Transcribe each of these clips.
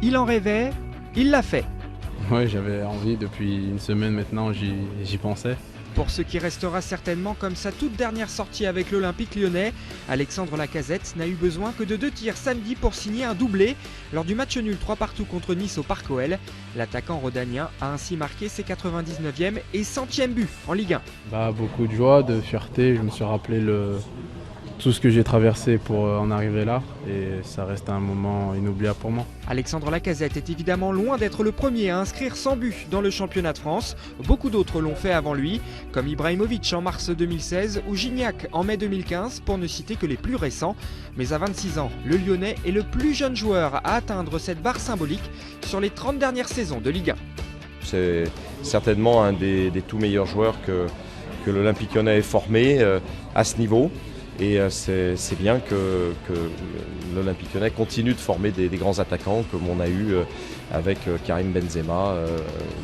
Il en rêvait, il l'a fait. Oui, j'avais envie depuis une semaine maintenant, j'y pensais. Pour ce qui restera certainement comme sa toute dernière sortie avec l'Olympique lyonnais, Alexandre Lacazette n'a eu besoin que de 2 tirs samedi pour signer un doublé lors du match nul 3-3 contre Nice au Parc OL. L'attaquant rhodanien a ainsi marqué ses 99e et 100e buts en Ligue 1. Beaucoup de joie, de fierté, je me suis rappelé tout ce que j'ai traversé pour en arriver là et ça reste un moment inoubliable pour moi. Alexandre Lacazette est évidemment loin d'être le premier à inscrire 100 buts dans le championnat de France. Beaucoup d'autres l'ont fait avant lui, comme Ibrahimovic en mars 2016 ou Gignac en mai 2015, pour ne citer que les plus récents. Mais à 26 ans, le Lyonnais est le plus jeune joueur à atteindre cette barre symbolique sur les 30 dernières saisons de Ligue 1. C'est certainement un des tout meilleurs joueurs que l'Olympique lyonnais ait formé à ce niveau. Et c'est bien que l'Olympique lyonnais continue de former des grands attaquants comme on a eu avec Karim Benzema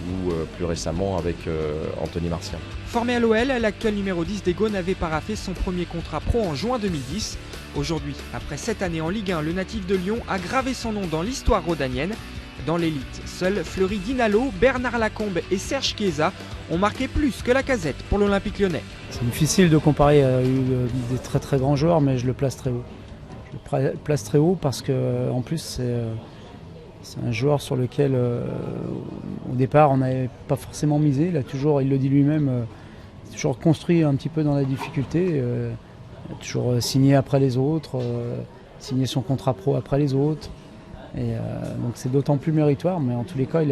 ou plus récemment avec Anthony Martial. Formé à l'OL, l'actuel numéro 10 des Gaunes avait paraphé son premier contrat pro en juin 2010. Aujourd'hui, après 7 années en Ligue 1, le natif de Lyon a gravé son nom dans l'histoire rhodanienne. Dans l'élite, seuls Fleury Dinalo, Bernard Lacombe et Serge Chiesa ont marqué plus que Lacazette pour l'Olympique lyonnais. C'est difficile de comparer à des très très grands joueurs, mais je le place très haut. Je le place très haut parce que en plus c'est un joueur sur lequel au départ on n'avait pas forcément misé. Il le dit lui-même, toujours construit un petit peu dans la difficulté. Il a toujours signé après les autres, signé son contrat pro après les autres. Et donc c'est d'autant plus méritoire, mais en tous les cas il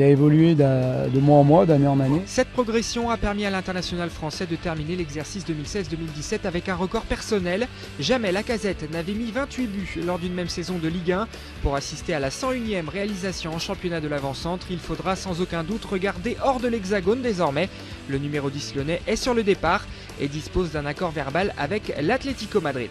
a évolué de mois en mois, d'année en année. Cette progression a permis à l'international français de terminer l'exercice 2016-2017 avec un record personnel. Jamais Lacazette n'avait mis 28 buts lors d'une même saison de Ligue 1. Pour assister à la 101e réalisation en championnat de l'avant-centre, il faudra sans aucun doute regarder hors de l'Hexagone désormais. Le numéro 10 lyonnais est sur le départ et dispose d'un accord verbal avec l'Atlético Madrid.